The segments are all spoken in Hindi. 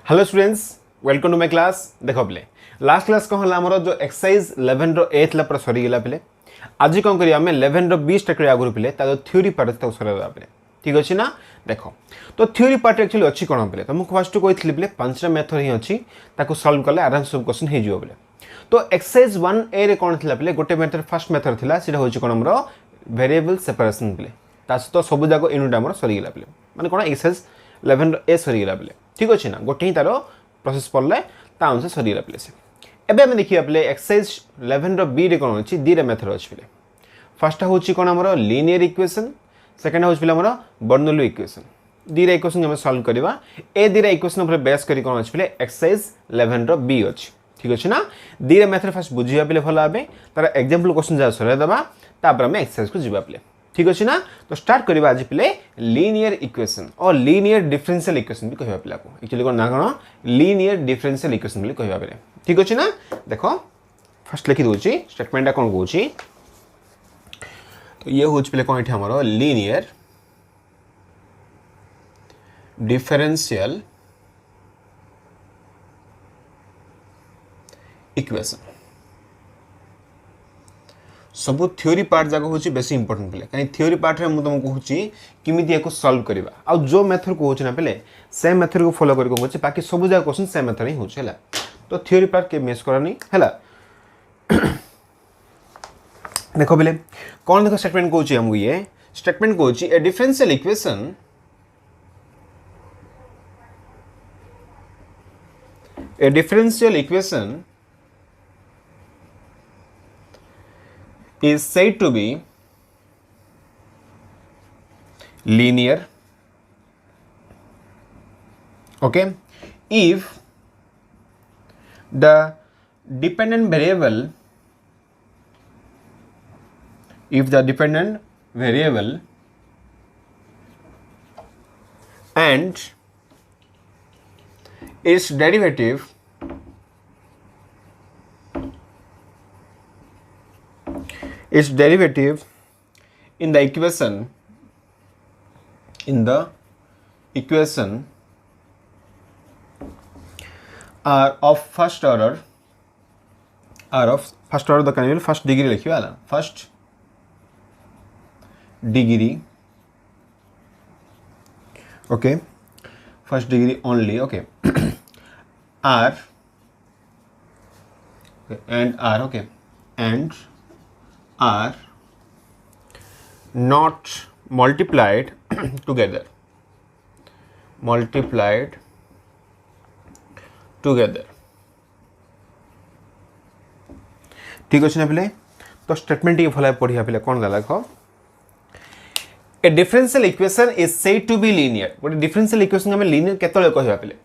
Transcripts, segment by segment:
Hello students, welcome to my class. देख पे लास्ट क्लास कौन है आमर जो एक्सरसाइज 11 ए थी पूरा सरीगला पे। आज कौन करिया आम 11 20 टा आगुरी पे थ्योरी पार्ट सर पे। ठीक अच्छे ना। देख तो थ्योरी पार्ट एक्चुअली अच्छी कौन पे तुमको फर्स्ट कही पे 5टा मेथड ही अच्छी सल्व कले आराम सब क्वेश्चन हो बोले। तो एक्सरसाइज 1 ए रे कौन थी पे गोटे मेथड फर्स्ट मेथड थी सीटा हूँ कौन आमर वेरिएबल सेपरेशन पे सहित सब जाक यूनिट आम सरीगला पे माने कौन एक्सरसाइज 11 ए सरीगला पे। ठीक अच्छे ना। गोटे ही तार प्रोसेस पढ़ले अनुसार सरीगला पे से एबे आम देखिए पे एक्सरसाइज 11 बी रे कौन अच्छी दीटा मेथड अच्छे पे। फर्स्ट हूँ कौन आमर लीनियर इक्वेशन, सेकेंड हूँ पे आमर बर्नौली इक्वेशन। दीटा इक्वेशन आम सल्व करवा ए दीटा इक्वेशन बेस कर कौन अच्छे पे एक्सरसाइज 11 बी अच्छी। ठीक अच्छे ना। दीटा मेथड फास्ट बुझा पे भल भाव तार एक्जाम्पल क्वेश्चन जहाँ सरदेवा आम एक्सरसाइज को जीवा पे। ठीक अच्छे ना। तो स्टार्ट करवा आज पे लीनियर इक्वेशन और लीनियर डिफरेंशियल इक्वेशन भी कहवा पिला को एक्चुअली कौन ना कौन लीनियर डिफरेंशियल इक्वेशन भी कहवा पे। ठीक अच्छे ना। देख फर्स्ट लिखि दूसरी स्टेटमेंटा कौन कौन तो ये हूँ पे कौन आमर लीनियर डिफरेंशियल इक्वेशन सब थ्योरी पार्ट जाक हूँ बेस इंपोर्टेंट पे कहीं थ्योरी पार्ट में मुझे तुमको कहूँ किमिति सल्व करवा आ जो मेथड को ना पे से मेथड को फॉलो कर बाकी सब जगह क्वेश्चन से मेथड ही होगा। तो थ्योरी पार्ट के मिस करनी है। देख पे कौन देख स्टेटमेंट कहूँ आमको ये स्टेटमेंट कहूँ ए differential equation is said to be linear, okay, if the dependent variable and its derivative in the equation are of first order the kind first degree लिखियो आला first degree, okay, first degree only, okay, are okay, and are okay and are not multiplied together ठीक अच्छे ना पे। तो स्टेटमेंट ये भल पढ़िया पे कौन गला देख a differential equation is said to be linear. गोटे डिफरेंशियल इक्वेशन आम लीनियर केतले कहवा पे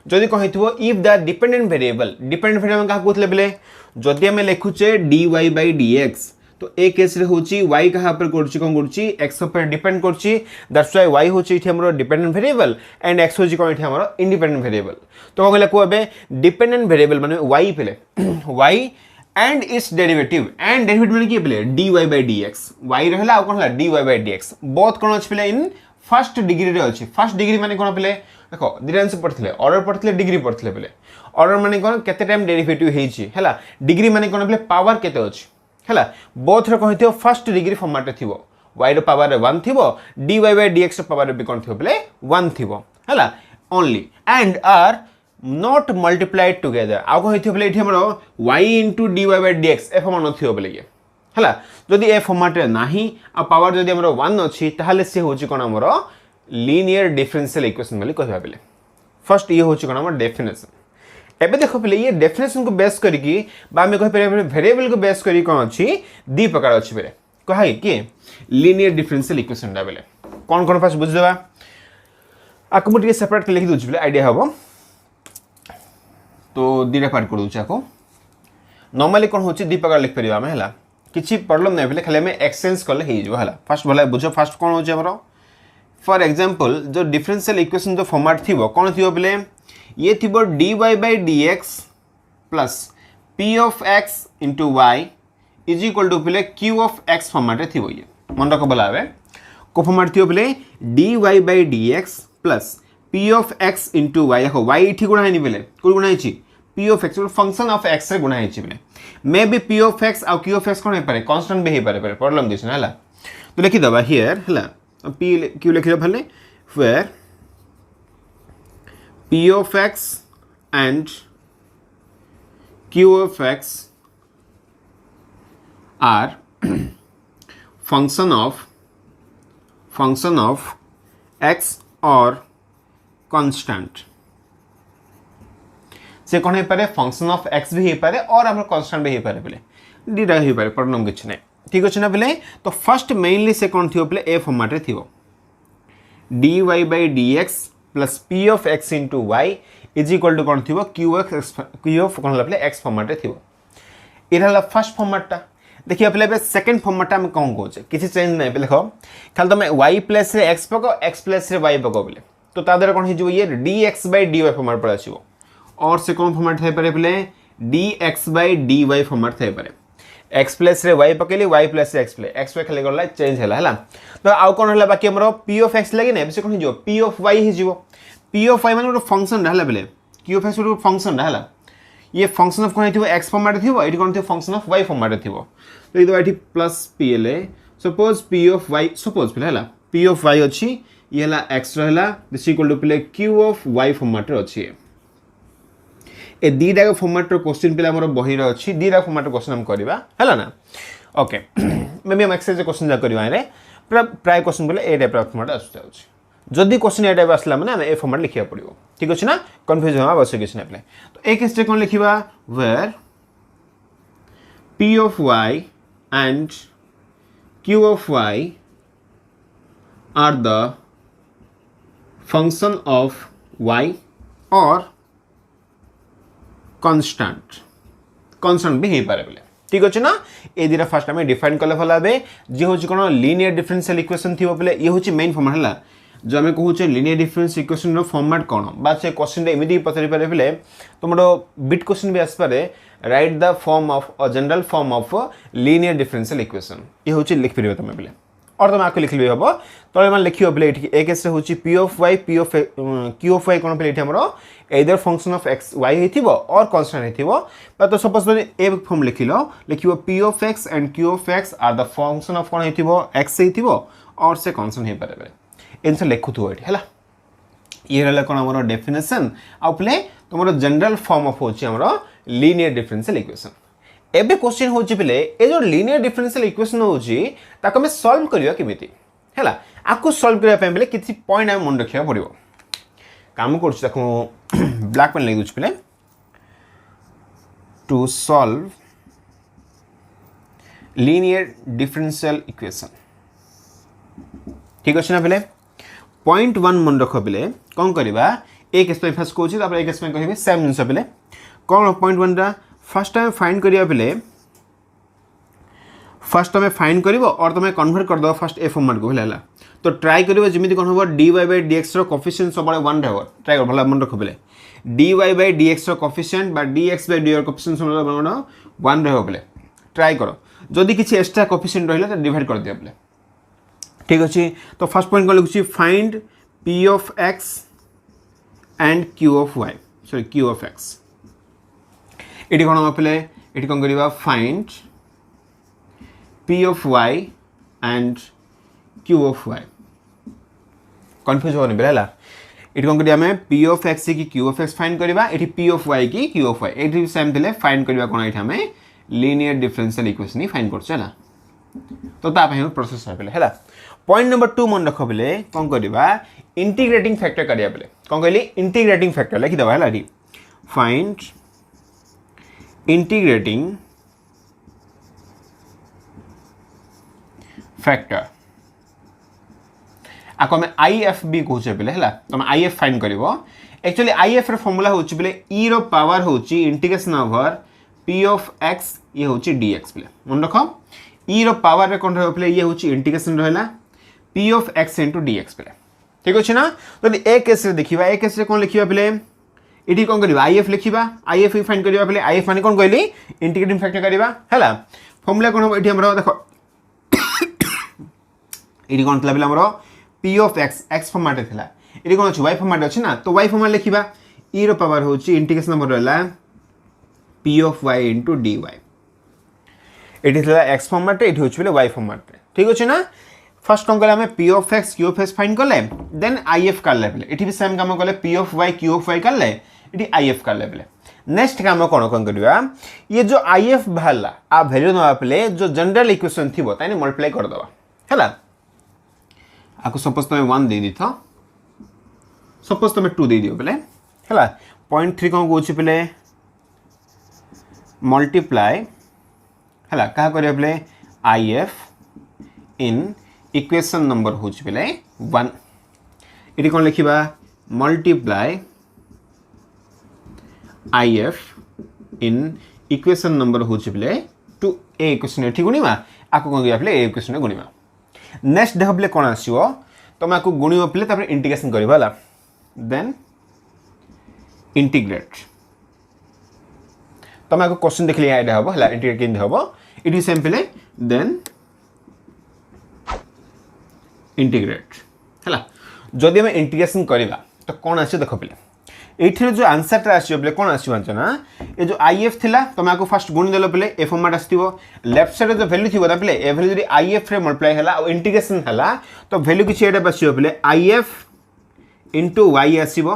जदि कही इफ द डिपेंडेंट वेरिएबल क्या कहते पे जदि आम लिखुचे dy बाई dx तो ए केस रे होची y कहा पर करची कोन करची x पर डिपेंड करची दैट्स व्हाई y होची इठी हमरो डिपेंडेंट वेरिएबल एंड x होची कोन इठी हमरो इंडिपेंडेंट वेरिएबल। तो कहला को अबे डिपेंडेंट वेरिएबल माने y Pele y and it's derivative माने की पेले dy बाय dx y रहला आ कोन हला dy बाय dx बोथ कोन अछि पेले इन फर्स्ट डिग्री रे अछि। फर्स्ट डिग्री माने कोन पेले देखो डिफरेंस पड़थिले ऑर्डर पड़थिले डिग्री पड़थिले पेले ऑर्डर माने कोन केते टाइम डेरिवेटिव हेछि हला डिग्री माने कोन पेले पावर केते अछि है बोथ रे कही फर्स्ट डिग्री फॉर्मेट थी y रो पावर 1 थी dy बाय dx पावर भी कौन थी पे 1 थी है only and are not multiplied together आ कही पे ये y into dy by dx ए फॉर्मेट थी पे ये है जदि ए फॉर्मेट ना आ पावर जदि 1 अच्छी ताहले से होची कोन हमर लीनियर डिफरेंशियल इक्वेशन बोली कहबा पे। फर्स्ट ये होची कोन हमर डेफिनेशन। एबे देखो पे ये डेफिनेशन को बेस करके आम कह वेरिएबल को बेस करी कौन अच्छी दी प्रकार अच्छी पे कह कि लीनियर डिफरेंशियल इक्वेशन बेले कौन कौन फास्ट बुझदेवा आपको मुझे सेपरेट लिखि दूची पे आइडिया हम। तो दीटा पार्ट कर दूची आपको नॉर्मली कौन होची दी प्रकार लिख परिबा में हला किछि प्रॉब्लम नै भेले खाली में एक्सचेंज करले हे जो हला। फर्स्ट भला बुझो फर्स्ट कौन होची हमरो फॉर एग्जांपल जो डिफरेंशियल इक्वेशन जो फॉर्मेट थिबो कौन थिबो बेले ये थी dy by dx plus p of x into Y is equal to पे q ऑफ x फॉर्मेट थी ये मन रख बोला को फॉर्मेट थी पे dy by dx plus P of X into Y देखो वाई ये गुणा है बेले कौन गुणा है P of X function of X रे गुणा है बेले maybe P of X आउ क्यू ऑफ एक्स कौन है कांस्टेंट भी हो पारे प्रॉब्लम दिस ना तो लिखिदबा हियर है पी क्यू लिखिद भले where P of X and Q of X are function of x or constant से कौन हो पारे फंक्शन ऑफ एक्स भी हो पारे और हम कांस्टेंट भी हो पारे बोले दीटा हो पारे प्रॉब्लम किछ नै ठीक अछि ना बोले तो फर्स्ट मेनली से कौन थियो बोले ए फॉर्मेट रे थियो dy/dx plus p of x into y is equal to कौन थियो q of कौन बोले x फॉर्मेट रे थियो इरला फर्स्ट फॉर्मेट टा देखिए पे सेकेंड फॉर्मेट में कौन कहे किसी चेंज ना पे देखो खाली तुम y प्लस एक्स पक x प्लस y पक बोले तो तादर कौन हो ये dx/dy फॉर्मेट पर आसो और से कौन फॉर्मेट थे पारे बोले dx/dy फॉर्मेट थे पारे x plus y पकेली y plus x खाली गला चेंज है तो आउ कौन है बाकी हमरो p of x लगे ना से कौन हो p of y हो p of y माने फंक्शन है बोले q of x फंक्शन है ये फंक्शन ऑफ कौन थी एक्स फॉर्मेट थी ये कौन थी फंक्शन ऑफ वाई फॉर्मेट थी तो ये plus P L suppose P of Y suppose पे है पी ऑफ वाई अच्छी ये है एक्स रहा दिस इक्वल टू पे क्यू ऑफ वाई फॉर्मेट अच्छी ए दीटा फॉर्मेट क्वेश्चन पे आम बही अच्छी दीटा फॉर्मेट क्वेश्चन हम करवा है ना ओके मे बी हम एक्सरसाइज क्वेश्चन जा करवा प्राय क्वेश्चन बोले ए टाइप फॉर्मेट आसुच्छे जदि क्वेश्चन ए टाइप आसला माने हमें ए फॉर्मेट लिखिया पड़िबो ठीक अछि ना कंफ्यूज होवा आवश्यक किछ नै प्ले तो एक केस रे कोन लिखिबा where p of y and q of y are the function of y or constant भी हे पारे बोले ठीक अछि ना ए दिरा फर्स्ट हमें डिफाइन करले भला बे जे होची कोन लीनियर डिफरेंशियल इक्वेशन थिबो बोले ये होची मेन फॉर्मेट हला जो आम कहूचे लीनियर डिफरेंस इक्वेशन फॉर्मेट कौन बा से क्वेश्चन एमती पचारि पारे बोले तुम बिट क्वेश्चन भी आसपे write the form of general form of linear differential equation ये हूँ लिखिपर तुम बोले और तुम आपको लिखले हम तो मैं लिख बोले ये केस हूँ P of Y P of Q of Y कौन पे either function of X Y हो और कन्स्टांट हो तो सपोज ए फॉर्म लिख P of X and Q of X are the function of कौन हो एक्स हो और से कन्स्टांट हो पारे एनसर लिखुथु है ये रहा कौन आम डेफिनेशन आउे तुम जनरल फॉर्म ऑफ होची हमरो लीनियर डिफरेंशियल इक्वेशन एबे क्वेश्चन होची पिले ए जो लीनियर डिफरेंशियल इक्वेशन होची ताको हमें सॉल्व करियो केमिति हैला आकु सॉल्व करिया पे बेले किछि पॉइंट हम मन रखिया पड़िबो काम करछ ताको ब्लैक पेन ले दुछ पिले to solve linear differential equation ठीक अछि ना पिले पॉइंट 1 मन रख पिले कौन करवा एक केस फर्स्ट कहूँ तापर एक केस कहबे सेम जिनस पिले कौन पॉइंट 1 रा फर्स्ट टाइम फाइंड करिया पिले फर्स्ट टाइम फाइंड करिवो और तुम कन्वर्ट कर दो फर्स्ट ए फॉर्मेट को हला तो ट्राई करिवो जेमिति कोन होबो dy/dx रो कोएफिशिएंट सबले 1 रहबो ट्राई कर भला मन रख पिले dy/dx रो कोएफिशिएंट बा dx/dy रो कोएफिशिएंट सबले 1 रहबो पिले ट्राई करो जदि किछि एक्स्ट्रा कोएफिशिएंट रहिला तो डिवाइड कर दियो पिले ठीक अच्छे तो फर्स्ट पॉइंट कौन लिखुची find p of x and q of y sorry q of x एटी कौन हम पे एटी कौन करवा find p of y and q of y confuse होनी बेला एटी कौन करिया हमें p of x की q of x फाइंड करवा एटी p of y की q of y eighty same थिले फाइंड करवा कोन एटी हमें लीनियर डिफरेंशियल इक्वेशन ही फाइंड करछ हला तो ता पे प्रोसेस है हला पॉइंट नंबर 2 मन रख बेले कौन करवा इंटीग्रेटिंग फैक्टर करिया बेले कौन कहली इंटीग्रेटिंग फैक्टर लिखि दबा हला फाइंड इंटीग्रेटिंग फैक्टर आको हमें IFB कहूचे बेले हला तुम IF फाइंड करिवो एक्चुअली IF रे फार्मूला होची बेले e रो पावर होची integration over p of x ये होची dx बेले मन रखो e रो पावर रे कोन रहबो बेले ये होची इंटीग्रेशन रहला p of x into dx बेले ठीक अछि ना तो ए केस रे देखिबा ए केस रे कोन लिखिबा बेले इटी कोन करबा IF लिखिबा IF फाइंड करबा बेले IF माने कोन कहली इंटीग्रेटिंग फैक्टर करबा हला फार्मूला कोन हो इटी हमरो देखो इटी कोन तला बेले हमरो p of x x format थिला ये कौन अच्छे वाई फॉर्मेट अच्छे ना तो वाई फॉर्मेट लिखा ई पावर हूँ इंटीग्रेशन नंबर रहा P of Y into D Y ये एक्स फॉर्मेट ये हूँ वाई फॉर्मेट ठीक अच्छे ना फर्स्ट कौन कले P of X Q of X find कले देन आई एफ काले ये भी सेम कम कले P of Y Q of Y काले ये आई एफ काले नेक्स्ट काम कौन कौन करवा ये जो आई एफ बाहर आ भैल्यू ना पे जो जनरल इक्वेशन थी ताई मल्टीप्लाई करदे है आपको सपोज तुम 1 दे दी था सपोज तुम 2 दे दियो पे है 0.3 कौन कौन पे मल्टीप्लाई है क्या कर I F in equation number हूँ पे 1 ये कौन लिखा multiply I F in equation number हूँ पे 2 ए इक्वेशन ये गुणिमा आपको कौन करा ए इक्वेशन गुणिमा नेक्स्ट देख पे कौन आसो तुम आपको गुणिब पे इंटीग्रेशन कर देन इंटीग्रेट तुम आपको क्वेश्चन देख लिया हम है इंटीग्रेट केमती हम इट सेम पे देन इंटीग्रेट है जदि आम इंटीग्रेशन करवा तो कौन आस देख पे ये जो आंसर आसो कौन आसो ना ये जो आई एफ थिला तुम आपको फास्ट गुणी देल पे ए फॉर्मेट आसो लेफ्ट साइड जो वैल्यू थी पे ए वैल्यू जो आई एफ रे मल्टीप्लाई है और इंटीग्रेशन है तो वैल्यू किसी एटा आसो पे आई एफ इंटू वाई आसो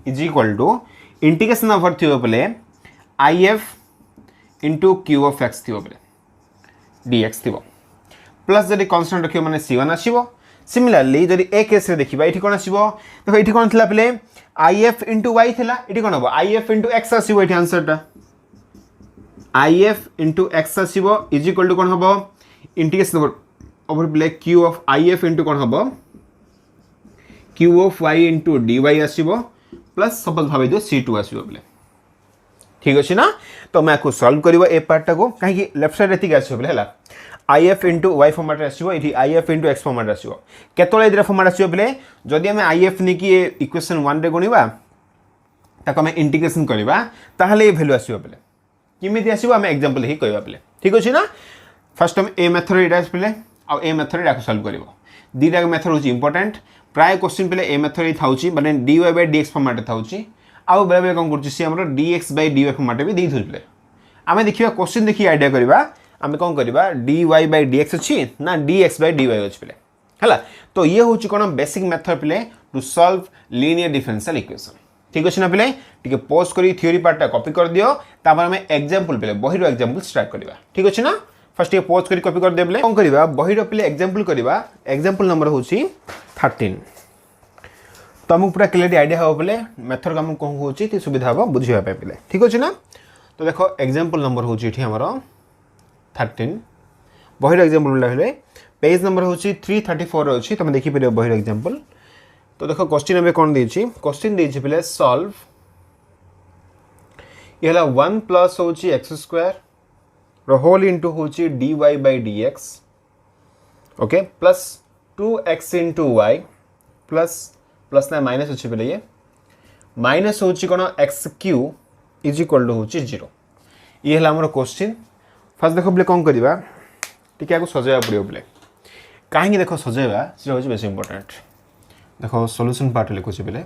is equal to integration over थी पे I F into Q of X थी पे डी एक्स थी प्लस जब कन्स्टांट रखिए मैंने C1 आसो सिमिलरली जब ए केस देखा ये कौन आसो देखो ये कौन थी पे आई एफ इंटू वाई थी ये कौन हम आई एफ इंटू एक्स आसो ये आंसरटा आई एफ इंटू एक्स आसो इज इक्वल टू कौन हम इंटीग्रेशन ओवर पे Q of I F into कौन हम Q of Y into D Y आसो प्लस सपोज भाव दियो C2 आसो पे ठीक अच्छे ना तो मैं आपको सॉल्व कर ए पार्टा को कहीं लेफ्ट साइड एति आसो पे है I F into Y format आसो ये I F into X format आसो केतले फॉर्मेट आसो पे जदि आम आई एफ नहीं कि इक्वेशन 1 रे गुणिबा ताको आम इंटीग्रेशन करवा ताहले ये वैल्यू आसो पे किमिति आसो आम एग्जांपल ही कहबा पे ठीक अच्छे ना फर्स्ट हम ए मेथड एटा पे आ ए मेथड या सॉल्व कर दीटा मेथड हूँ इंपोर्टेंट प्राय क्वेश्चन पे ए मेथड था माने D Y by D x format था आउ बेले बेले कौन कर D X by D Y format भी दे पे आम देखा क्वेश्चन देखिए आइडिया करवा आम कौन करवा D Y by D X अच्छी ना D X by D Y अच्छे पे है तो ये हूँ कौन बेसिक मेथड पे to solve linear differential equation ठीक अच्छे ना पे टे पॉज कर थ्योरी पार्टा कॉपी कर दियो तापर आम एग्जांपल पे बही एग्जांपल स्टार्ट करवा ठीक अच्छे ना फर्स्ट ये पॉज कर कॉपी कर दे कौन करवा बही पे एग्जांपल करवा एग्जांपल नंबर हूँ 13 तो आमको पूरा क्लियरली आइडिया हम पे मेथड आम कौन हूँ सुविधा हम बुझे पे ठीक अच्छे ना तो देखो एग्जांपल नंबर हूँ आमर 13 बही एग्जांपल है पेज नंबर हूँ 334 अच्छी तुम देखिपर बही एग्जांपल तो देखो क्वेश्चन में कौन देछि क्वेश्चन देछि पे सॉल्व ये 1 प्लस हूँ एक्स स्क्वायर होल इंटू हूँ d Y by D x okay plus 2x into y plus plus ना माइनस अच्छे पे ये माइनस हूँ कौन x cube is equal to हूँ 0 ये है आम क्वेश्चन फास्ट देख पे कौन करवा टी आपको सजाइवा पड़ो पे कहीं देख सजाइवा से हूँ बेस इंपोर्टेंट देखो सॉल्यूशन पार्ट लिखुचे पे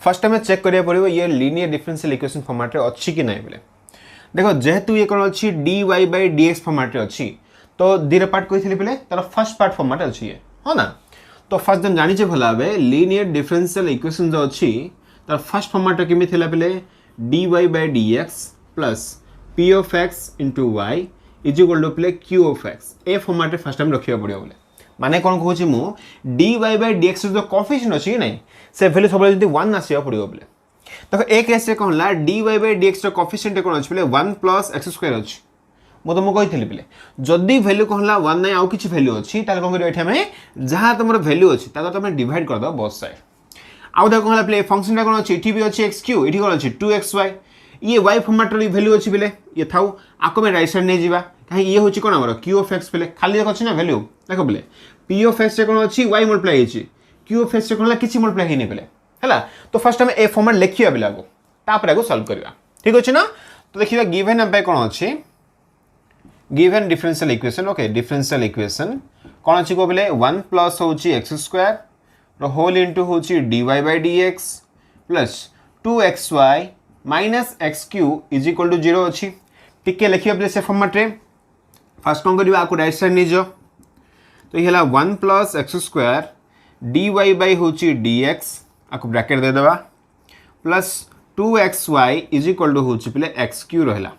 फर्स्ट आम चेक करिया पड़ो ये लीनियर डिफरेंशियल इक्वेशन फॉर्मेट अच्छी कि नहीं पे देखो जेहेतु ये कौन अच्छी d Y by D x format अच्छी तो दीटा पार्ट कही पे तार फर्स्ट पार्ट फॉर्मेट अच्छी है हाँ ना तो फर्स्ट दिन जानी भल भाव लीनियर डिफरेंशियल इक्वेशन जो अच्छी तार फर्स्ट फॉर्मेट केमी थिला पे D Y by D X plus P of X into Y is equal to पे क्यू ऑफ एक्स ए फॉर्मेट फर्स्ट टाइम रखा पड़ो बोले माने कौन कहूँ मु D Y by D X जो कोएफिशिएंट अच्छी नहीं से वैल्यू सब 1 आसवा पड़ो बोले देखो एक केस कौन है d Y by D x coefficient कौन अच्छे पे 1 प्लस एक्स स्क्वायर अच्छी मुझे तुमको कही पे जदि वैल्यू कौन है 1 ना आउ किसी वैल्यू अच्छी कौन कर जहाँ तुम वैल्यू अच्छी तुम डिवाइड करद बोथ साइड आउ देखो कौन है फंक्शन कौन अच्छी ये भी अच्छी एक्स क्यू ये कौन अच्छी 2xy ये वाई फॉर्मेट वैल्यू अच्छी पे ये था आपको मैं राइट साइड नहीं जावा कहीं ये हूँ कौन आम क्यू ऑफ एक्स पे खाली देख अच्छी ना वैल्यू देख पे पी ऑफ एक्स कौन अच्छी वाई मल्टीप्लाई होती क्यू ऑफ एक्स कौन किसी मल्टीप्लाई नहीं पे है तो फर्स्ट आम ए फॉर्मेट लिखा पे आगे तापर आगे सॉल्व करवा ठीक अच्छे ना तो देखिए गिवन आम कौन अच्छी given differential equation okay differential equation कौन अच्छी को बोले 1 प्लस हूँ एक्स स्क्वायर होल इंटू हूँ dy by dx plus 2xy minus x cube is equal to 0 अच्छी टिके लिखिए पे से फॉर्मेट रे फास्ट कौन करिबा आपको राइट साइड निजो तो ये हला 1 plus x square dy by हूँ dx आपको ब्रैकेट दे देबा plus 2xy is equal to हूँ पे एक्स क्यू रहला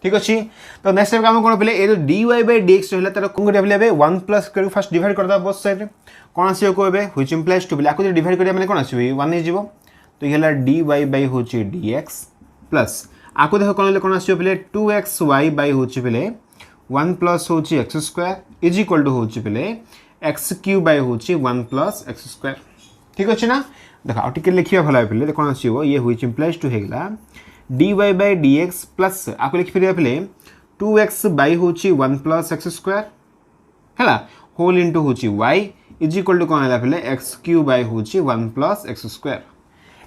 ठीक अच्छी तो नेक्स्ट टाइम काम कौन पे ये dy by dx रहला तार कौन करिया पे 1 प्लस कर फास्ट डिवाइड कर दा बोथ साइड रे कौन आसीबो कोबे व्हिच इंप्लाइज टू पे आपको डिवाइड करिया माने कौन आसीबो 1 इज जीवो तो ये dy by हूँ dx प्लस आपको देखो कौन आसो पे 2xy by हूँ पे 1 प्लस हूँ x square is equal to हूँ पे एक्स क्यू by हूँ 1 प्लस एक्स स्क्वायर ठीक अच्छे ना देख आउ टिके लिखिया भला पे कौन आसो ये व्हिच इंप्लाइज टू हेगला dy by dx प्लस आपको लिखि परिया पे 2x by हूँ 1 प्लस एक्स स्क्वायर है होल इंटू हूँ y इज इक्वल टू कौन है पे एक्स क्यू by हूँ 1 प्लस एक्स स्क्वायर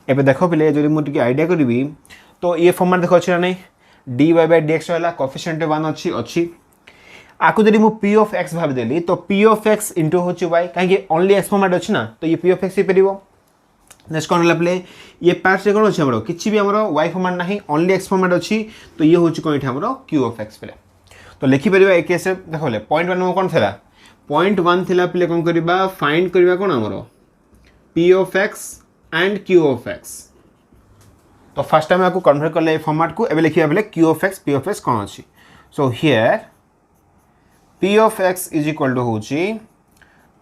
एबे देखो पे जब मुझे आइडिया करी तो ये फॉर्मेट देखो अच्छे ना नहीं dy by dx रहा कोफिशिएंट 1 अच्छी अच्छी आपको जब मुझे p of x भाविदेली तो p of x इंटू हूँ y कहीं ओनली x फॉर्मेट अच्छी ना तो ये p of x हो नेक्स्ट कौन है ये पार्ट से कौन अच्छे आम कि भी आम y फॉर्मेट ना ओनली x फॉर्मेट अच्छी तो ये हूँ कौन ये आम q of x पे तो लिखिपर ए केस देख बोले पॉइंट 1 कौन था पॉइंट 1 थी पे कौन करवा फाइंड करवा कौन आमर p of x and q of x तो फर्स्ट टाइम आपको कन्वर्ट कर ले फॉर्मेट को एबे लिखिया बेले q of x p of x कौन अच्छी so here p of x is equal to हूँ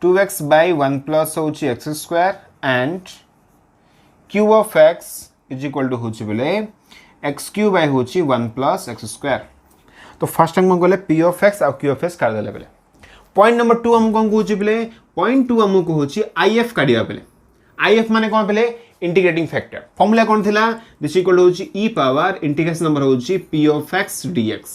2x by 1 प्लस हूँ x square and q of x is equal to हूँ बेले एक्स क्यू by हूँ 1 प्लस एक्स स्क्वायर तो फर्स्ट टाइम गले p of x और q of x कर देले बेले पॉइंट नंबर 2 हमको कौन कहूँ बेले पॉइंट 2 हमको हूँ if काढ़िया बेले if माने कौन पे इंटीग्रेटिंग फैक्टर फॉर्मूला कौन थिला this equal to e power integration number होची p of x dx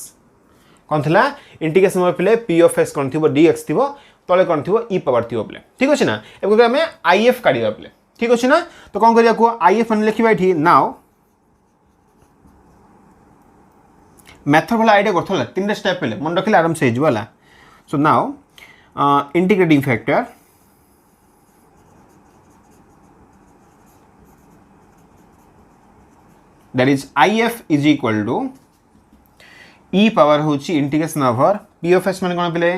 कौन थिला इंटीग्रेशन नंबर पे p of x कौन थिबो dx थिबो तले कौन थिबो e पावर थिबो बेले ठीक अछि ना एबे हमें if काढिबा बेले ठीक अछि ना तो कौन करिया को if मन लिखिबा एठी नाउ मेथड वाला आइडिया करथला तीन स्टेप पे मन रखिले आराम से हिजो वाला so now integrating factor that is if is equal to e power होची integration over p of x माने कोन पेले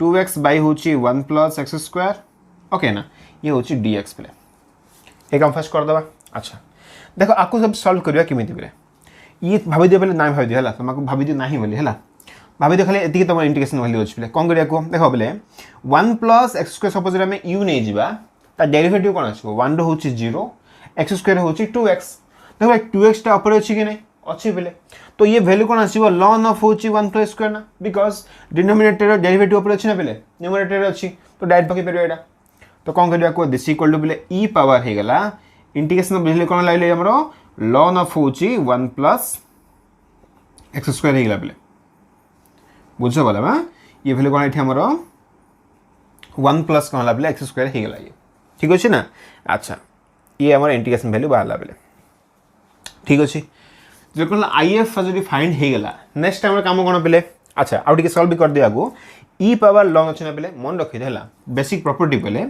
2x by होची 1 plus x square ओके ना ये होची dx पेले ए काम फर्स्ट कर दबा अच्छा देखो आपको सब सॉल्व करिया केमिति पेले ये भाबी दे पेले ना भाबी दे हला तुमको भाबी दे नाही बोली हला भाबी दे खाली एतिके तुम इंटीग्रेशन वैल्यू होची पेले कोन करिया को देखो पेले 1 plus x square सपोज रे में u नै जिबा ता डेरिवेटिव कोन आछो 1 रो होची 0 x square होची 2x देखो 2x टा ऊपर अछि कि नहीं अच्छी बेले तो ये वैल्यू कौन आसीबो ln ऑफ होची 1 प्लस स्क्वायर ना बिकॉज डिनोमिनेटर डेरिवेटिव ऊपर अछि ना बेले न्यूमरेटर अछि तो डायरेक्ट पके परबो एटा तो कौन करिया को दिस इक्वल टू बेले e पावर हे गला इंटीग्रेशन बेले कौन लाइले हमरो ln ऑफ होची 1 प्लस x स्क्वायर हे गला बेले बुझो वाला बा ये वैल्यू कौन एठी हमरो 1 प्लस कौन ला बेले x स्क्वायर हे गला ये ठीक अछि ना अच्छा ये हमर इंटीग्रेशन वैल्यू बाहरला बेले ठीक अच्छे जो कहला if जब फाइंड हो गला नेक्स्ट टाइम काम कौन पे अच्छा आउ टिके सॉल्व भी कर दिया आगो e पावर ln अच्छे ना पे मन रखी है बेसिक प्रॉपर्टी पे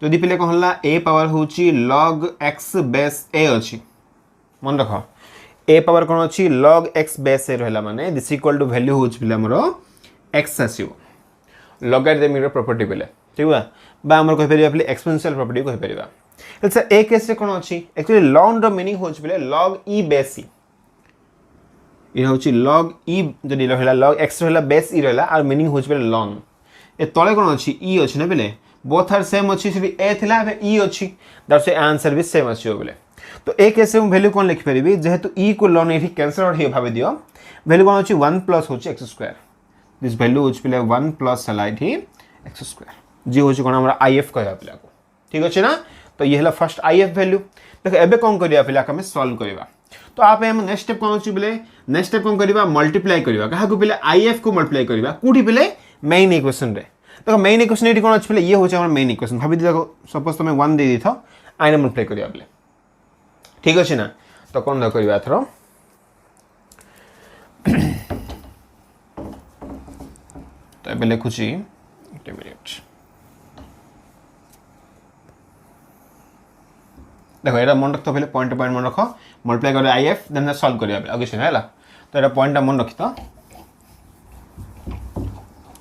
जदि पे कौन है a पावर हूँ log x बेस a अच्छी मन रख a पावर कौन अच्छी log x बेस a रहा माने दिस इक्वल टू वैल्यू हूँ पे आमर x आसो लॉगरिथमिक प्रॉपर्टी पे ठीक है बा आमर कहि परिबा पे एक्सपोनेंशियल प्रॉपर्टी कहि परिबा अच्छा ए केस रे कोन अछि एक्चुअली ln रो मीनिंग होछ बेले log e बेस e इ होछि log e जदि रहला log x रहला बेस e रहला और मीनिंग होछ बेले ln ए तळे कोन अछि e अछि न बेले बोथ आर सेम अछि सिर्फ a थिला बे e अछि दैट्स आंसर भी सेम अछि बेले तो ए केस रे हम वैल्यू कोन लिखि परिबी जेहेतु e को ln एठी कैंसिल आउट हे भाबे दियो वैल्यू कोन अछि 1 प्लस होछि x स्क्वायर दिस वैल्यू होछि बेले 1 प्लस सलाइट ही x स्क्वायर जी होछि कोन हमरा if कहया पेला को ठीक अछि ना तो ये है फर्स्ट if वैल्यू देखो एबे कौन करिया पिला हमें सॉल्व करबा तो आप हम नेक्स्ट स्टेप कौन अछि बेले नेक्स्ट स्टेप कौन करबा मल्टीप्लाई करबा कहा को पिले if को मल्टीप्लाई करबा कोठी पिले मेन इक्वेशन रे देखो मेन इक्वेशन एटी कौन अछि पिले ये होछ हमर मेन इक्वेशन भाबी देखो सपोज तुम 1 दे दिथो आइना मल्टीप्लाई करबा पिले ठीक अछि ना तो कौन न करबा थरो तो एबे लिखुची 1 मिनिट देखो ये मन रख पहले पॉइंट मन रख मल्टीप्लाई कर IF देन सॉल्व करिया आगे किछ है तो ये पॉइंट मन रखि तो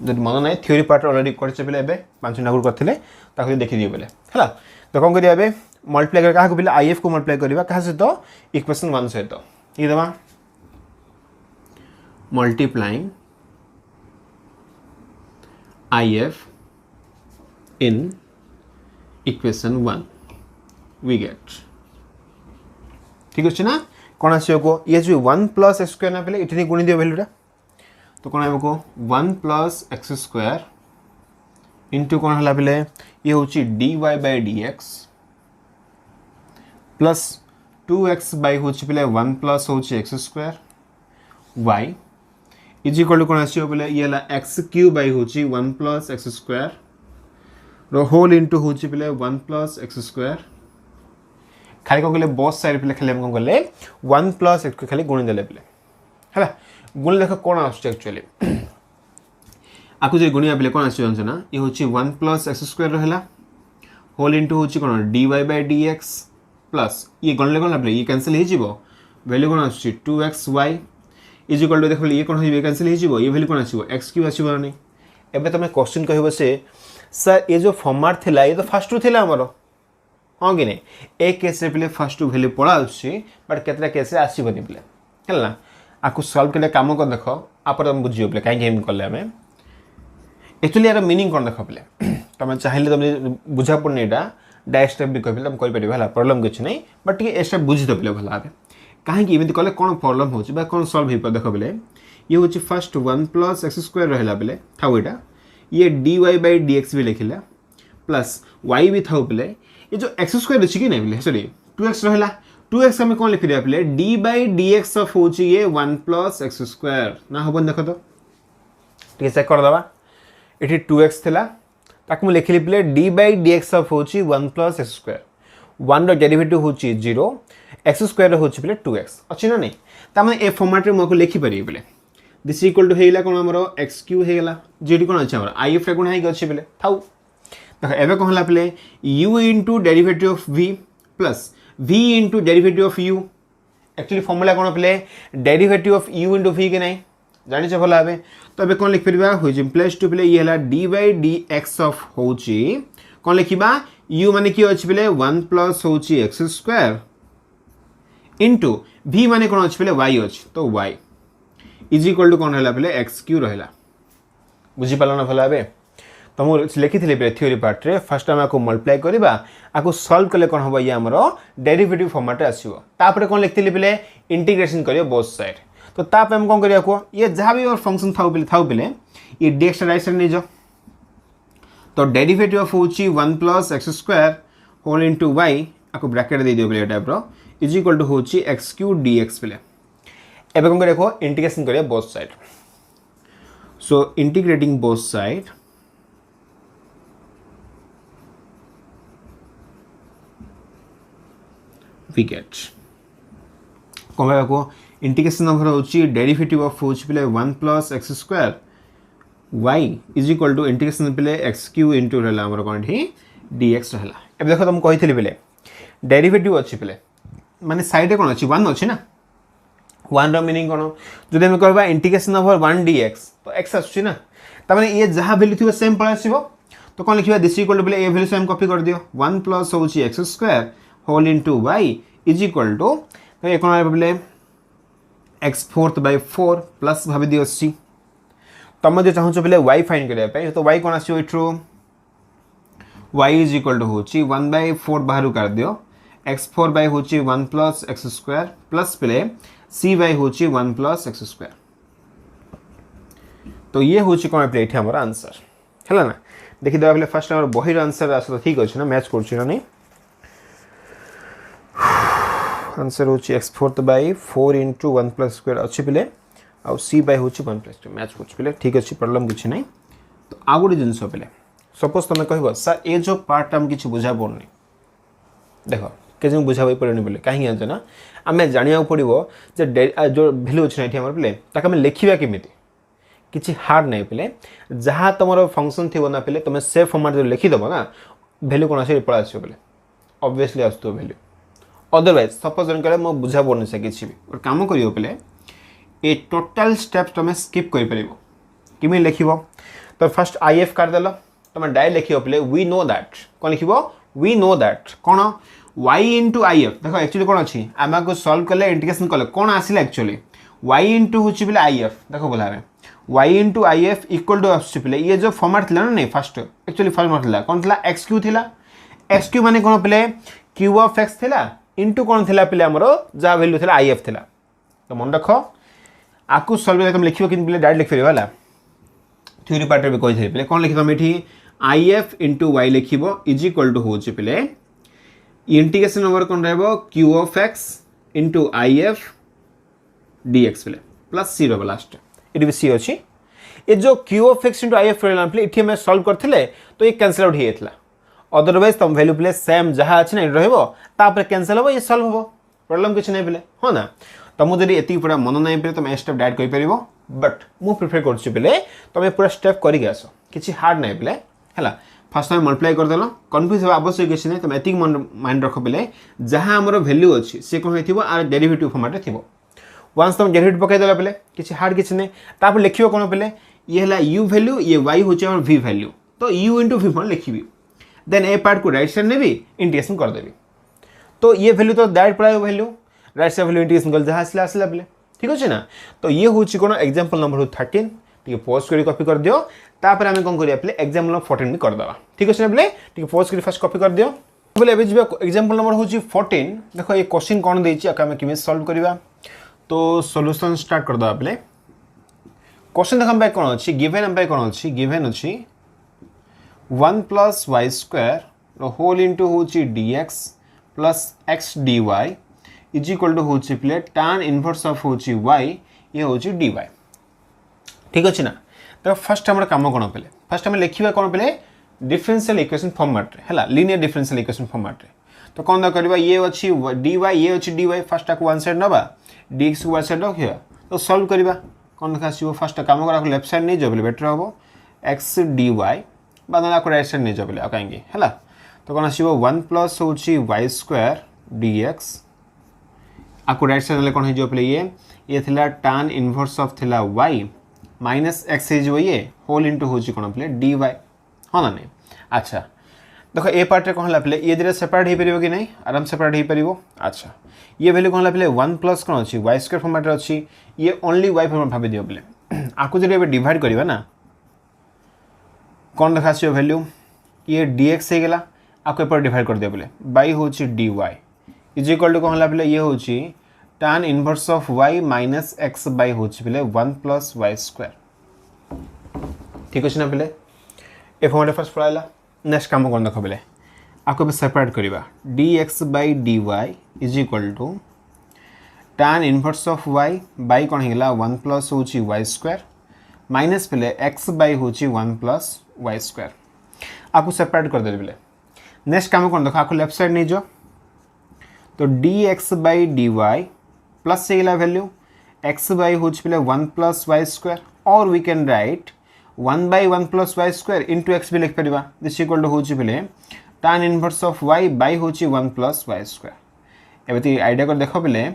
जब मन ना थ्योरी पार्ट ऑलरेडी करछे पहले एबे 5 मिनट आगु करथिले ताको देखि दियो पहले हला तो कोन करिया एबे मल्टीप्लाई कर काहा को पहले IF को मल्टीप्लाई करबा काहा से तो इक्वेशन 1 से तो ये देबा multiplying IF in equation 1 we get ठीक अछि ना कोन आसीयो को ये जो 1 प्लस x स्क्वायर ना पहले इतनी गुणी दियो वैल्यूटा तो कोन आबो को 1 प्लस x स्क्वायर इनटू कोन हला पहले ये होची dy by dx plus 2x by होची पहले 1 प्लस होची x square y is equal to कोन आसीयो पहले ये हला x क्यूब by होची 1 प्लस x स्क्वायर रो होल इनटू होची पहले 1 प्लस x स्क्वायर खाली को गले बोथ साइड पे खाली हम गले 1 प्लस x को खाली गुणी देले पले हला गुणी देखो कोन आछे एक्चुअली आकु जे गुणी आबले कोन आछे जानछ ना ये होची 1 प्लस x स्क्वायर रहला होल इनटू होची कोन dy by dx प्लस ये गणले कोन आबले ये कैंसिल हे जिवो वैल्यू कोन आछी 2xy इज इक्वल टू देखो ये कोन होइबे कैंसिल हे जिवो ये वैल्यू कोन आछिवो x क्यूब आछिवो नै एबे तमे क्वेश्चन कहबो से सर ये जो फॉर्मेट थिला ये तो फर्स्ट टू थिला हमरो हां कि नहीं एक केस रे पले फर्स्ट टू वैल्यू पड़ा आछी बट केतरा केस रे आसीबनी पले हला आकु सॉल्व केले काम को देखो आपर हम बुझियो पले काहे गेम करले हमें एक्चुअली यार मीनिंग कोन देखो पले तमे चाहिले तमे बुझा पड़ने एटा डायरेक्ट स्टेप भी कहबे हम कर परिबे हला प्रॉब्लम किछ नहीं बट ये स्टेप बुझि दबले भला आबे काहे कि इमें कहले कोन प्रॉब्लम होची बा कोन सॉल्व हे पर देखो पले ये होची फर्स्ट 1 प्लस x स्क्वायर रहला पले थाउ एटा ये dy by dx भी लिखिला प्लस y भी था पले ये जो x स्क्वायर अछि कि नै पले सॉरी 2x रहला 2x हमें कोन लिखि दिया पले d by dx ऑफ होची ये 1 प्लस x स्क्वायर ना होबन देखो तो ठीक चेक कर दबा एठी 2x थिला ताकु लिखि li पले d by dx ऑफ होची 1 प्लस x स्क्वायर 1 रो डेरिवेटिव होची 0 x स्क्वायर होची पले 2x अछि ना नै ता माने ए फॉर्मेट रे मको लिखि परि पले दिस इक्वल टू हेला कोन हमरो x क्यू हेला जेडी कोन अछि हमरो if रे कोन हाइ गछि पले थाउ देखो एबे कोन हला पले u into derivative of v plus v into derivative of u actually formula कोन पले derivative of u into v के नै जानि छ भला एबे तो एबे कोन लिख परबा होय प्लस टू पले ये हला d by dx ऑफ होची कोन लिखिबा u माने की अछि पले 1 प्लस होची x स्क्वायर इनटू v माने कोन अछि पले y अछि तो y इज इक्वल टू कोन हला पले x क्यू रहला बुझि पालो ना भला एबे तो मु लिखि थिले पे थ्योरी पार्ट रे फर्स्ट टाइम आको मल्टीप्लाई करबा आको सॉल्व करले कोन होबा ये हमरो डेरिवेटिव फॉर्मेट आसीबो तापर कोन लिखथिले पले इंटीग्रेशन करियो बोथ साइड तो ताप हम कोन करिया को ये जहां भी और फंक्शन थाउ पले ये dx राइट साइड नै जो तो डेरिवेटिव ऑफ होची 1 plus x square whole into y आको ब्रैकेट दे दियो पले टाइप रो इज इक्वल टू होची x क्यूब dx पले एबे कोन देखो इंटीग्रेशन करिया both side so integrating both side we get कोन देखो इंटीग्रेशन नंबर होची डेरिवेटिव ऑफ होची पले 1 plus x square y is equal to integration पले x क्यूब इनटू रहला हमर कोन ही dx रहला एबे देखो तुम कहिथिले पले डेरिवेटिव अछि पले माने साइड रे कोन अछि 1 अछि ना 1 रो मीनिंग कोन जदि हम कहबा इंटीग्रेशन ओवर 1 dx तो x आछी ना त माने ये जहां वैल्यू थिबो सेम पळे आसीबो तो कोन लिखिबा दिस इक्वल टू पले ए वैल्यू सेम कॉपी कर दियो 1 प्लस होची x square whole into y is equal to तो ये कोन आबे पले x फोर्थ by 4 प्लस भाबे दियो c तम जे चाहू पले y फाइंड करिया पे तो y कोन आसीबो इट्रो y इज इक्वल टू होची 1 by 4 बाहर कर दियो x4 by होची 1 प्लस x स्क्वायर प्लस पले c by होची 1 प्लस x स्क्वायर तो ये होची कोन प्लेट है हमर आंसर हैला ना देखि दबा पले फर्स्ट हमर बहिर आंसर आसो ठीक अछि ना मैच करछि ना नै आंसर होची x4 by 4 into 1 plus square अच्छी पिले और c by होची 1 plus 2 मैच कुछ पिले ठीक अच्छी प्रॉब्लम किछ नै तो आ गुडी जिंस पिले सपोज तमे कहबो सर ए जो पार्ट हम किछ बुझा पड़नी देखो के जे बुझाबै पड़नी बोले काहे जानछ ना हमें जानिया पड़िबो जे जो वैल्यू अछि नै हमर पिले ताके हम लिखिबा केमिति किछ हार्ड नै पिले जहां तमरो फंक्शन थिबो ना पिले तमे सेफ फॉर्मेट लिखि दबो ना वैल्यू कोन आसे पळा आछो पिले ऑब्वियसली आस्तो वैल्यू अदरवाइज सपोज जन कहले मो बुझा पड़नी से किसी भी और काम करियो पले ए टोटल स्टेप्स तुम स्किप कर परिबो किमि लिखिबो तो फर्स्ट आईएफ कर देलो तुम डायरेक्ट लिखियो पले वी नो दैट कोन लिखिबो वी नो दैट कोन y into if देखो एक्चुअली कोन अछि आमा को सॉल्व करले इंटीग्रेशन करले कोन आसिला एक्चुअली y into होछि पले if देखो बोला है y into if equal to आछि पले ये जो फॉर्मेट थिला नै फर्स्ट एक्चुअली फॉर्मेट थिला कोन थिला xq थिला xq माने कोन पले q of x थिला इनटू कोन थिला पले हमरो जा वैल्यू थिला if थिला तो मन रखो आकु सॉल्व तुम लिखियो किन पले डायरेक्ट लिख फेरिबो हला थ्योरी पार्ट रे कोइ थे पले कोन लिखिबो हम एठी if into y लिखिबो इज इक्वल टू होछि पले इंटीग्रेशन ओवर कोन रहबो q of x into if dx पले प्लस 0 लास्ट इट भी सी अछि ए जो q of x into if रहला पले इठी हम सॉल्व करथिले तो ये कैंसिल आउट हे एतला अदरवाइज तुम वैल्यू पले सेम जहा अछि नै रहबो ता पर कैंसिल हो ये सॉल्व हो प्रॉब्लम कुछ नै पले हो ना तुम जदि एती पूरा मन नै पले तुम स्टेप डायरेक्ट करि परिबो बट मु प्रिफर करछि पले तुम पूरा स्टेप करि गसो किछि हार्ड नै पले हला फर्स्ट टाइम मल्टीप्लाई कर देलो कंफ्यूज हो आवश्यक किछि नै तुम एती माइंड रखो पले जहा हमरो वैल्यू अछि से कोन हेतिबो आर डेरिवेटिव फॉर्मेट रे थिबो वंस तुम डेरिवेटिव पकाई देला पले किछि हार्ड किछि नै तापर लिखियो कोन पले ये हला u वैल्यू ये y होचे हमर v वैल्यू तो u into v फॉर्म लिखिबी देन ए पार्ट को राइट साइड नेबी इंटीग्रेशन कर देबी तो ये वैल्यू तो डायरेक्ट पड़ायो value right side value integration कर जहा आसला पले ठीक अछि ना तो ये होची कोन एग्जांपल नंबर 13 ठीक पॉज करी कॉपी कर दियो तापर हमें कोन करिया पले एग्जांपल नंबर 14 भी कर दबा ठीक अछि ना पले ठीक पॉज करी फर्स्ट कॉपी कर दियो बोले एबे जिबा एग्जांपल नंबर होची 14 देखो ये क्वेश्चन कोन देछि आका हमें किमे सॉल्व करबा तो सॉल्यूशन स्टार्ट कर दबा पले क्वेश्चन देखम बाय कोन अछि गिवन हम बाय कोन अछि गिवन अछि 1 plus y square the whole into होची dx plus x dy is equal to होची प्ले tan inverse of होची y ये होची dy ठीक अछि ना तो फर्स्ट हमर काम कोन पले फर्स्ट हम लिखिबा कोन पले डिफरेंशियल इक्वेशन फॉर्मेट रे हला लीनियर डिफरेंशियल इक्वेशन फॉर्मेट रे तो कोन द करबा ये अछि dy ये अछि dy फर्स्ट को वन साइड नबा dx को वन साइड रखिया तो सॉल्व करबा कोन खासिबो फर्स्ट काम करा लेफ्ट साइड नै जबले बेटर होबो x dy बादला को राइट साइड नै जबले आ कांगे हला तो कोन आसीबो 1 प्लस होची y स्क्वायर dx आको राइट साइड ले कोन हे जबले ये थिला tan इनवर्स ऑफ थिला y माइनस x हे जो ये होल इनटू होची कोन प्ले dy हो ना नै अच्छा देखो ए पार्ट रे कोन हला प्ले ये दिरे सेपरेट हे परिबो कि नै आराम सेपरेट हे परिबो अच्छा ये वैल्यू कोन हला प्ले 1 प्लस कोन अछि y स्क्वायर फॉर्मेट रे अछि ये ओनली y फॉर्मेट भाबे दियो प्ले आको जदि एबे डिवाइड करबा ना कौन देखा वैल्यू ये dx हे गेला आपको ऊपर डिवाइड कर दिया बोले बाई होची dy इज इक्वल टू कहला बोले ये होची tan inverse of y minus x by होची बोले 1 प्लस y स्क्वायर ठीक अछि ना बोले ए फॉर्मेट फर्स्ट पढ़ाइला नेक्स्ट काम कोन देखो बोले आपको भी सेपरेट करबा dx by dy is equal to tan inverse of y by कोन हे गेला 1 प्लस होची y स्क्वायर माइनस पहले x बाई होची 1 प्लस y स्क्वायर आपको सेपरेट कर दे बोले नेक्स्ट काम कौन देखो आपको लेफ्ट साइड नहीं जो तो dx बाई dy प्लस से वैल्यू x बाई होची पहले 1 प्लस y स्क्वायर और we can write 1 by 1 plus y square into x भी लिख परिबा दिस इक्वल टू होची पहले tan inverse of y by होची 1 प्लस y स्क्वायर एबे आइडिया कर देखो पहले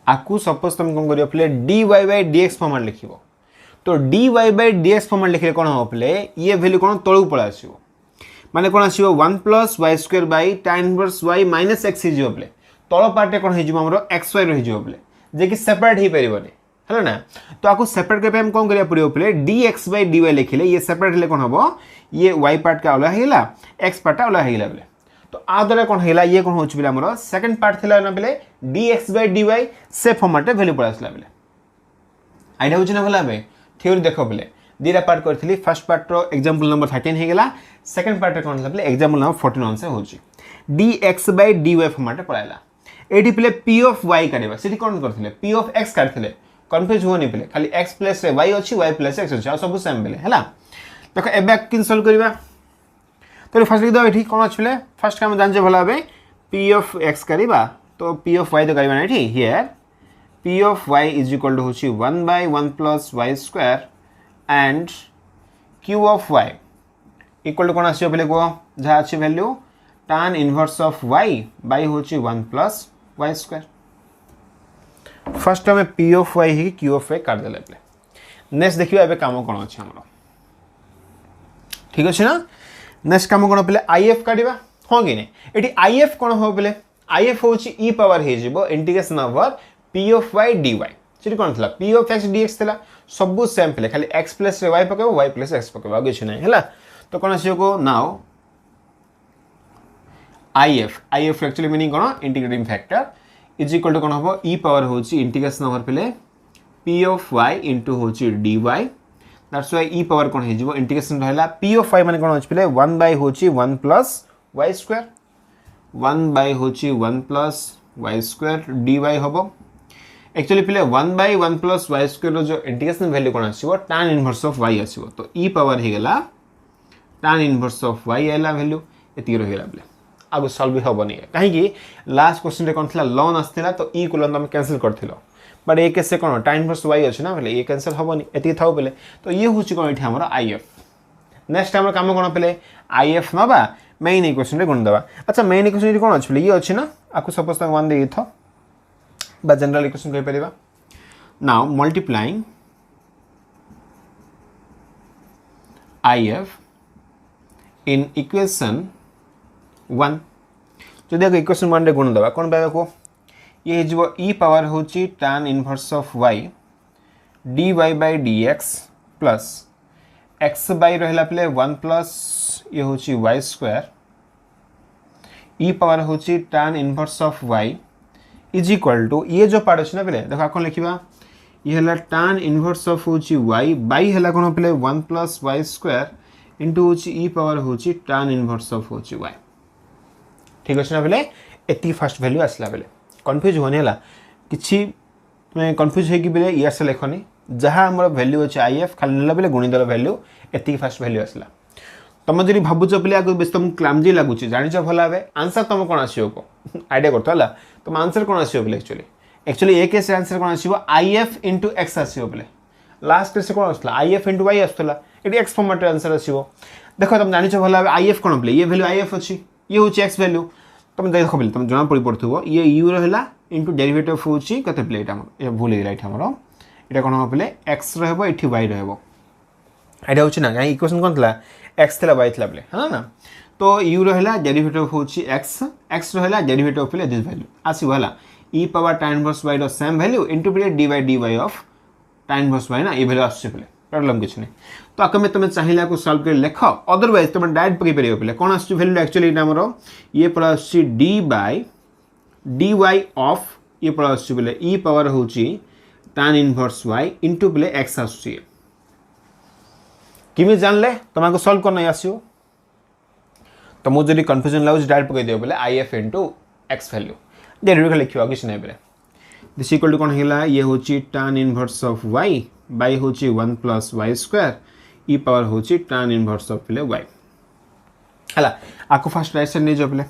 आपको सपोज तुम कोन करियो पहले dy बाई dx फॉर्मेट लिखिबो तो dy बाई dx फॉर्मेट लिखले कोन हो पहले ये वैल्यू कोन तळु पळा आसीबो माने कोन आसीबो 1 plus y square by tan inverse y minus x हे जियो पहले तळ पार्टे कोन हे जियो हमरो xy रहि जियो पहले जे कि सेपरेट हे परिबोनी हला ना तो आको सेपरेट करबे हम कोन करिया पड़ियो पहले dx बाई dy लिखले ये सेपरेट ले कोन हबो ये y पार्ट का अलग हेला x पार्ट अलग हेला पहले तो आ दरे कोन हेला ये कोन होछ पहले हमरो सेकंड पार्ट थिला ना पहले dx बाई dy से फॉर्मेट वैल्यू पळा आसला पहले आइडिया होछ ना भला बे थ्योरी देखो पहले दीरा पार्ट करथिली फर्स्ट पार्ट रो एग्जांपल नंबर 13 हे गेला सेकंड पार्ट कोन पहले एग्जांपल नंबर 14 से होची dx बाई dy फॉर्मेट पळाइला एडी पहले p ऑफ y करबा सेठी कोन करथिले p ऑफ x करथिले कंफ्यूज होनी पहले खाली x प्लस y अछि y प्लस x अछि आ सब सेम पहले हला देखो ए बैक किन सॉल्व करबा तो फर्स्ट लिख दो एठी कोन अछि पहले फर्स्ट काम जानजे भला बे p ऑफ x करबा तो p ऑफ y तो करबा नै ठीक here p of y is equal to होची 1 by 1 plus y square and q of y equal to कोन आसीयो पहले को जहा अछि value tan inverse of y by होची 1 प्लस y स्क्वायर फर्स्ट हमें p ऑफ y ही q ऑफ y काट देले प्ले नेक्स्ट देखियो एबे काम कोन अछि हमरो ठीक अछि ना नेक्स्ट काम कोन प्ले if काटिबा हो कि नै एठी if कोन हो प्ले if होची e पावर हे जिवो integration over p of y dy सेठी कोन थला p ऑफ x dx थला सब सेम प्ले खाली x प्लस y पकेबो y प्लस x पकेबो आगे छ नै हला तो कोन आसी को नाउ if एक्चुअली मीनिंग कोन integrating factor is equal to कोन हो e पावर होची इंटीग्रेशन ओवर प्ले p of y into होची dy that's why e power कोन हे जिवो इंटीग्रेशन रहला p of y माने कोन होची प्ले 1 बाय होची 1 प्लस y स्क्वायर 1 बाय होची 1 प्लस y स्क्वायर dy होबो एक्चुअली प्ले 1 बाय 1 प्लस y स्क्वायर रो जो इंटीग्रेशन वैल्यू कोन आसीबो tan इनवर्स ऑफ y आसीबो तो e पावर हे गेला tan इनवर्स ऑफ y एला वैल्यू एति रहिला प्ले आगु सॉल्व भी होबो नै काहे कि लास्ट क्वेश्चन रे कोन थला ln आस्थिला तो e को ln हम कैंसिल करथिलो बट ए केस से कोन tan इनवर्स y अछि ना बोले ये कैंसिल होबो नै एति थाउ बोले तो ये होची कोन एठी हमर if नेक्स्ट हमर काम कोन पले if नबा मेन इक्वेशन रे गुण दबा अच्छा मेन इक्वेशन रे कोन अछि बोले ये अछि ना आकु सपोज तक 1 दे थो बा जनरल इक्वेशन कहि परिबा now multiplying if in equation 1 जो देखो इक्वेशन 1 रे गुण दबा कोन पाबा को ये जो e पावर होची tan inverse of y dy by dx plus x by रहला प्ले 1 प्लस ये होची y स्क्वायर e पावर होची tan inverse of y is equal to ये जो पार्ट अछि ना प्ले देखो कोन लिखिबा ये हला tan इनवर्स ऑफ होची y by हला कोन प्ले 1 प्लस y स्क्वायर इनटू होची e पावर होची tan इनवर्स ऑफ होची y ठीक अछि ना प्ले एती फर्स्ट वैल्यू आसला प्ले कंफ्यूज होने ला किछि मैं कंफ्यूज है कि बेले या से लेखनी जहां हमर वैल्यू अछि if खाली नेला बेले गुणी दल वैल्यू एती फर्स्ट वैल्यू आसला तम जरी भाबुच बेले आगु बेस तुम क्लामजी लागुची जानिछ भला हबे आंसर तम कोन आसीओ को आईडिया करतो हला तुम आंसर कोन आसीओ बेले एक्चुअली ए केस आंसर कोन आसीबो if * x आसीओ बेले लास्ट केस कोन आसला if * y आसतला एटी x फॉर्मेट आंसर आसीबो देखो तुम जानिछ भला हबे if कोन बेले ये वैल्यू if अछि ये होची x वैल्यू तुम देखो बेले तुम जना पड़ी पड़थुबो ये u रहला इनटू डेरिवेटिव होची कते प्ले एटा ये भूल गेला एटा हमरो एटा कोन हो प्ले x रहबो एठी y रहबो एटा होची ना गाय इक्वेशन कोन थला x थला y थला प्ले है ना तो u रहला डेरिवेटिव होची x रहला डेरिवेटिव प्ले दिस वैल्यू आसी वाला e power tan inverse y रो सेम वैल्यू इनटू प्ले dy of tan inverse y ना ये वैल्यू आसी प्ले प्रॉब्लम किछ नै तो आके में तुम चाहिला को सॉल्व कर लेखो अदरवाइज तुम डायरेक्ट पकई परियो प्ले कोन आसी वैल्यू एक्चुअली एटा हमरो ये plus d by dy of ये प्लस बोले e पावर होची tan इनवर्स y इनटू बोले x आसी किमे जानले तमाको सॉल्व करना आसीओ तो मो जदी कंफ्यूजन लाउज डायरेक्ट पकई दियो बोले if into x value derivative लिखियो किछ नै बोले दिस इक्वल टू कोन हिला ये होची tan inverse of y by होची 1 plus y square e power होची tan इनवर्स ऑफ बोले y हला आको फर्स्ट राइट साइड नै जो बोले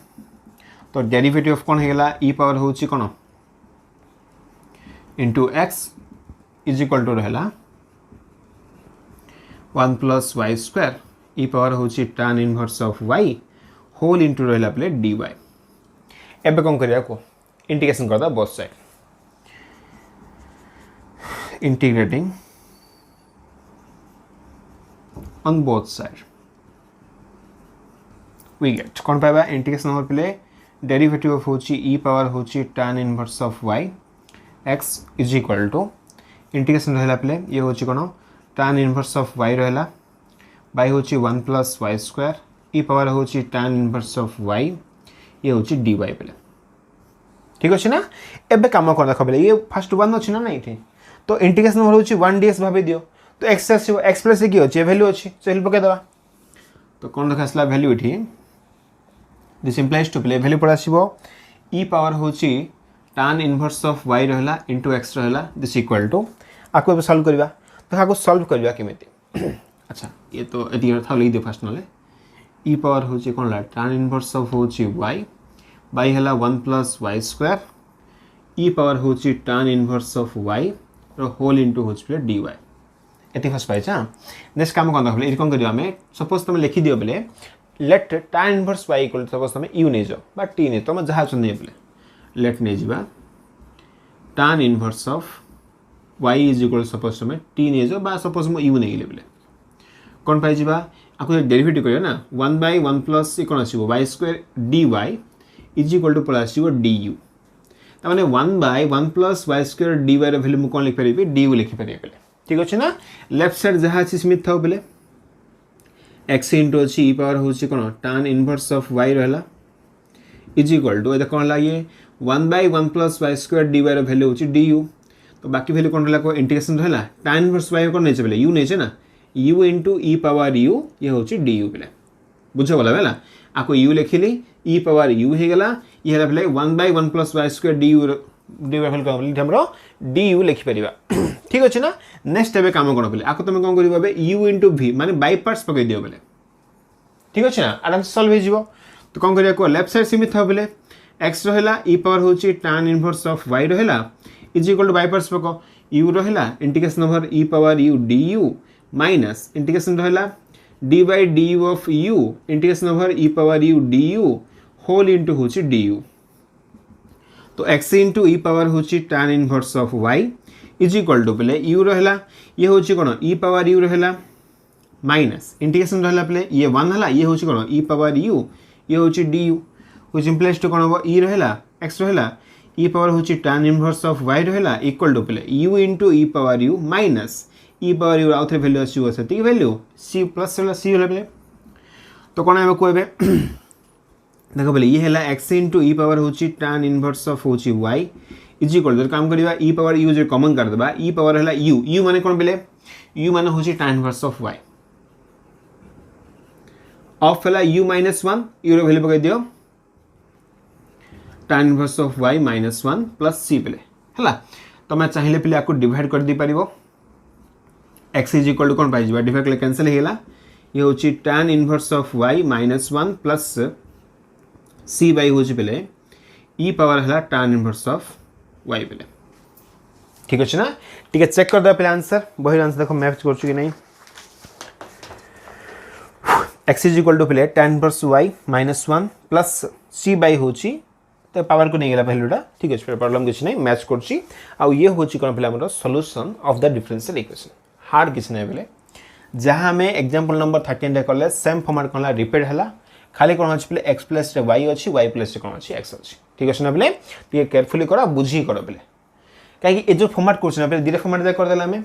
तो डेरिवेटिव ऑफ कोन हेला e पावर होची कोन into x is equal to रहला 1 plus y square e power होची tan inverse of y whole into रहला प्ले dy एबे कोन करिया को इंटीग्रेशन करदा both side integrating on both side we get कोन पाबा इंटीग्रेशन ओवर प्ले डेरिवेटिव ऑफ होची e पावर होची tan inverse of y x is equal to integration रहला प्ले ये होची कोन tan इनवर्स ऑफ y रहला बाय होची 1 plus y square e power होची tan इनवर्स ऑफ y ये होची dy प्ले ठीक अछि ना एबे काम कोन देखो बेले ये फर्स्ट वन अछि ना नहीं थी तो इंटीग्रेशन ओवर होची 1 ds भाबे दियो तो x आसीबो x प्लस की अछि वैल्यू अछि सो हेल्प पके दबा तो कोन देखासला वैल्यू इठी दिस इंप्लाइज टू प्ले वैल्यू पड़ा आसीबो e पावर होची tan इनवर्स ऑफ y रहला इनटू x रहला दिस इक्वल टू आको सॉल्व करबा तो आको सॉल्व करबा केमिति अच्छा ये तो एति था ले दे फर्स्ट नले e पावर होची कोन ला tan इनवर्स ऑफ होची y बाय हला 1 plus y square e power होची tan इनवर्स ऑफ y रो होल इनटू होची प्ले dy एति फर्स्ट पाइछा नेक्स्ट काम कोन देखले इ कोन करियो हमें सपोज तुम लिखि दियो बेले let tan inverse y equal to suppose तुम u नहीं जाओ बा t नहीं तुम जहाँ चुन नहीं लेट नहीं जा tan inverse of y is equal to suppose तुम t नहीं जाओ बा सपोज मो u नहीं ले कौन पाई जा आपको डेरिवेटिव करियो ना 1/1 प्लस कौन आसीबो y square dy is equal to पळा आसीबो du तामाने 1/1 प्लस y स्क्वायर dy रो वैल्यू मु कोन लिख परिबे du लिख परिबे बेले ठीक अछि ना लेफ्ट साइड जहा अछि स्मिथ थाउ बेले x इनटू अछि e पावर होछि कोन tan इनवर्स ऑफ y रहला इज इक्वल टू एदा कोन लागे 1/1 प्लस y स्क्वायर dy रो वैल्यू होछि du तो बाकी वैल्यू कोन रहला को इंटीग्रेशन रहला tan इनवर्स y कोन नै छै बेले u नै छै ना u into e power u ये होछि du बेले बुझो वाला बेला आको u लिखिली e पावर u हे गला ये हला बेले 1/1 plus y square du du value को हमरो du लिखि परिबा ठीक अछि ना नेक्स्ट एबे काम कोन बेले आको तुम कोन करिबा बे u इंटू v माने बाय पार्ट्स पकई दियो बेले ठीक अछि ना आराम से सॉल्व हो जिवो तो कोन करिया को लेफ्ट साइड सीमित था बेले x रहला e पावर होछि tan इनवर्स ऑफ y रहला is equal to by parts पको u रहला integration over e power u du minus integration रहला d by du of u integration over e power u du whole into होछि du तो x इंटू e पावर होछि tan inverse of y is equal to पले u रहला ये होछि कोन e पावर u रहला माइनस इंटीग्रेशन रहला पले ये 1 हला ये होछि कोन e पावर u ये होछि du व्हिच इंप्लाइज टू कोन हो e रहला x रहला e पावर होछि tan इनवर्स ऑफ y रहला इक्वल टू पले u into e power u minus e power u आउथरे वैल्यू आसी सेति वैल्यू c प्लस रहला c रहला पले तो कोन हम कहबे देखो बोले ये हैला x into e पावर होची tan इनवर्स ऑफ होची y इज इक्वल टू काम करबा e पावर u जे कॉमन कर देबा e पावर हैला u माने कोन बेले u माने होची tan inverse of y of हैला u - 1 u रो वैल्यू पकई दियो tan inverse of y - 1 plus c बेले हैला तो मैं चाहिए पले आपको डिवाइड कर दी परिबो x इज इक्वल टू कोन पाई जिबा डिवाइड ले कैंसिल हेला ये होची tan inverse of y - 1 plus c by होची बेले e पावर हला tan इनवर्स ऑफ y बेले ठीक अछि ना ठीक है चेक कर दो पहले आंसर बहिर आंसर देखो मैच करछु कि नहीं x इज इक्वल टू पहले tan inverse y - 1 plus c by होची तो पावर को नहीं गेला वैल्यूटा ठीक अछि प्रॉब्लम किछ नहीं मैच करछि आ ये होची कोन पहले हमर solution of the differential equation hard किछ नहीं बेले जहां में एग्जांपल नंबर 13 रे करले सेम फॉर्मेट कोनला रिपीट हला खाली कोन अछि पले x प्लस रे y अछि y प्लस रे कोन अछि x अछि ठीक अछि ना बेले ये केयरफुली करा बुझी करा बेले काहे कि ए जो फॉर्मेट कोछ ना बेले दिरे फॉर्मेट दे कर देला हमें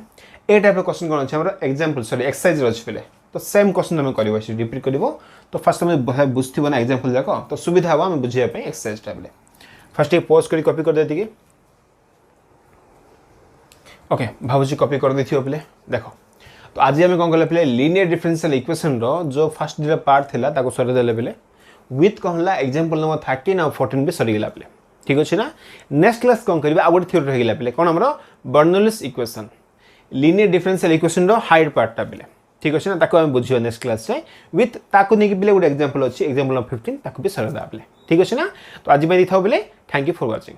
ए टाइप रो क्वेश्चन कोन अछि हमरा एग्जांपल सॉरी एक्सरसाइज अछि बेले तो सेम क्वेश्चन हम करिवो अछि रिपीट करिवो तो फर्स्ट हम बुझथिबो ना एग्जांपल जाको तो सुविधा हो हम बुझिया पे एक्सरसाइज टा बेले फर्स्ट ये पॉज करी कॉपी कर देती कि ओके भाबुची कॉपी कर देथियो बेले देखो तो आज हम कोन करले पले लीनियर डिफरेंशियल इक्वेशन रो जो फर्स्ट जे पार्ट थिला ताको सरी देले बेले विथ कहला एग्जांपल नंबर 13 और 14 भी सरी गेला पले ठीक अछि ना नेक्स्ट क्लास कोन करबा आउट थ्योरी रह गेला पले कोन हमरो Bernoulli's equation linear differential equation रो हायर पार्ट ता बेले ठीक अछि ना ताको हम बुझियो नेक्स्ट क्लास से विथ ताको नेकी बेले गुड एग्जांपल अछि एग्जांपल नंबर 15 ताको भी सरी दा बेले ठीक अछि ना तो आज मैं दिखाओ बेले थैंक यू फॉर वाचिंग।